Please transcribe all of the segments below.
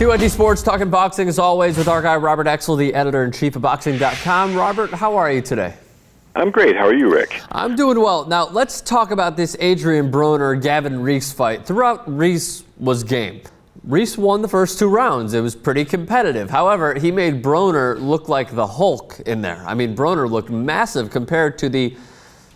TYT Sports, talking boxing as always with our guy Robert Exel, the editor-in-chief of boxing.com. Robert, how are you today? I'm great. How are you, Rick? I'm doing well. Now, let's talk about this Adrien Broner-Gavin Rees fight. Throughout, Rees was game. Rees won the first 2 rounds. It was pretty competitive. However, he made Broner look like the Hulk in there. I mean, Broner looked massive compared to the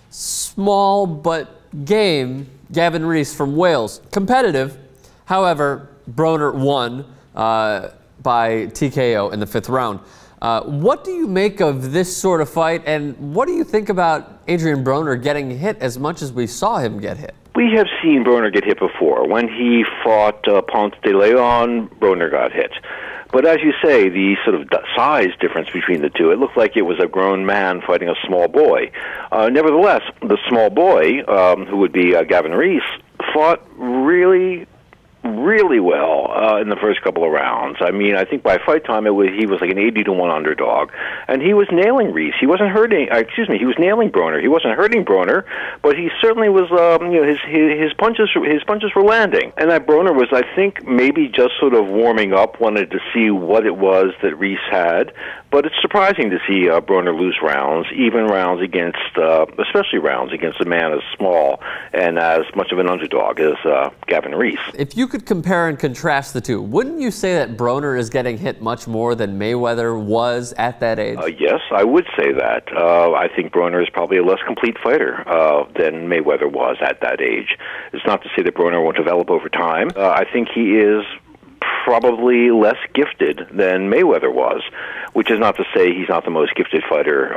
small but game Gavin Rees from Wales. Competitive. However, Broner won by TKO in the 5th round. What do you make of this sort of fight, and what do you think about Adrien Broner getting hit as much as we saw him get hit? We have seen Broner get hit before. When he fought Ponce de Leon, Broner got hit. But as you say, the sort of size difference between the two, it looked like it was a grown man fighting a small boy. Nevertheless, the small boy, who would be Gavin Rees, fought really well in the first couple of rounds. I mean, I think by fight time he was like an 80-1 underdog, and he was nailing Rees. He wasn't hurting. He was nailing Broner. He wasn't hurting Broner, but he certainly was. His punches were landing, and that Broner was, I think, maybe just sort of warming up, wanted to see what it was that Rees had. But it's surprising to see Broner lose rounds, even rounds against, especially rounds against a man as small and as much of an underdog as Gavin Rees. If you could compare and contrast the two, wouldn't you say that Broner is getting hit much more than Mayweather was at that age? Yes, I would say that. I think Broner is probably a less complete fighter than Mayweather was at that age. It's not to say that Broner won't develop over time. I think he is probably less gifted than Mayweather was, which is not to say he's not the most gifted fighter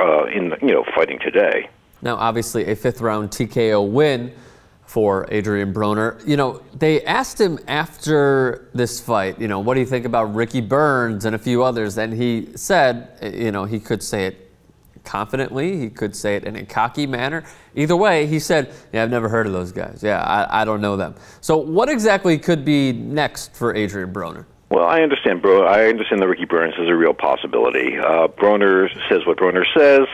fighting today. Now, obviously, a 5th round TKO win for Adrien Broner. They asked him after this fight, what do you think about Ricky Burns and a few others? And he said, he could say it confidently, he could say it in a cocky manner. Either way, he said, yeah, I've never heard of those guys. Yeah, I don't know them. So what exactly could be next for Adrien Broner? Well, I understand that Ricky Burns is a real possibility. Broner says what Broner says.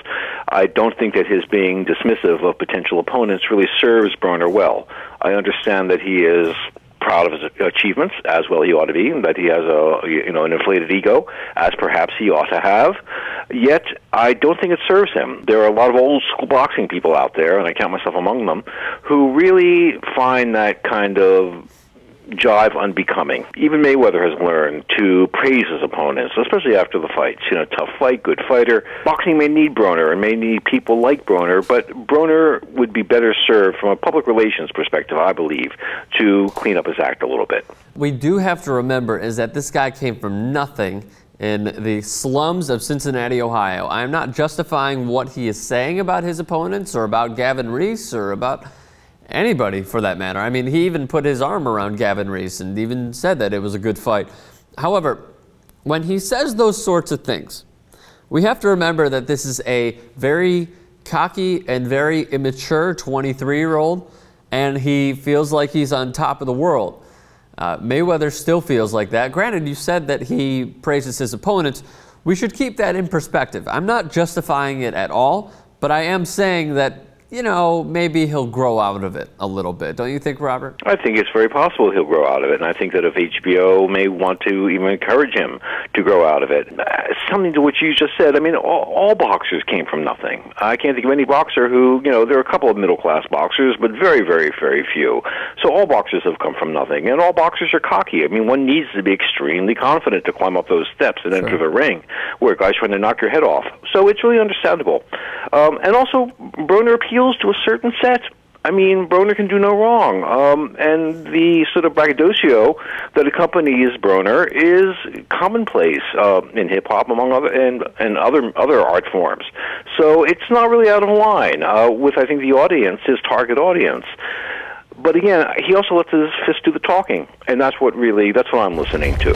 I don't think that his being dismissive of potential opponents really serves Broner well. I understand that he is proud of his achievements, as well he ought to be, and that he has an inflated ego, as perhaps he ought to have. Yet, I don't think it serves him. There are a lot of old school boxing people out there, and I count myself among them, who really find that kind of jive unbecoming. Even Mayweather has learned to praise his opponents, especially after the fights. Tough fight, good fighter. Boxing may need Broner and may need people like Broner, but Broner would be better served from a public relations perspective, I believe, to clean up his act a little bit. We do have to remember is that this guy came from nothing in the slums of Cincinnati, Ohio. I am not justifying what he is saying about his opponents or about Gavin Rees or about anybody for that matter. I mean, he even put his arm around Gavin Rees and even said that it was a good fight. However, when he says those sorts of things, we have to remember that this is a very cocky and very immature 23-year-old, and he feels like he's on top of the world. Mayweather still feels like that. Granted, you said that he praises his opponents. We should keep that in perspective. I'm not justifying it at all, but I am saying that maybe he'll grow out of it a little bit. Don't you think, Robert? I think it's very possible he'll grow out of it, and I think that if HBO may want to even encourage him to grow out of it. Something to what you just said, I mean, all boxers came from nothing. I can't think of any boxer who, there are a couple of middle-class boxers, but very, very, very few. So all boxers have come from nothing, and all boxers are cocky. I mean, one needs to be extremely confident to climb up those steps and enter the ring, where a guy's trying to knock your head off. So it's really understandable. And also, Broner appeals to a certain set. I mean, Broner can do no wrong. And the sort of braggadocio that accompanies Broner is commonplace in hip-hop, among other and other art forms. So it's not really out of line with, I think, the audience, his target audience. But again, he also lets his fist do the talking, and that's what I'm listening to.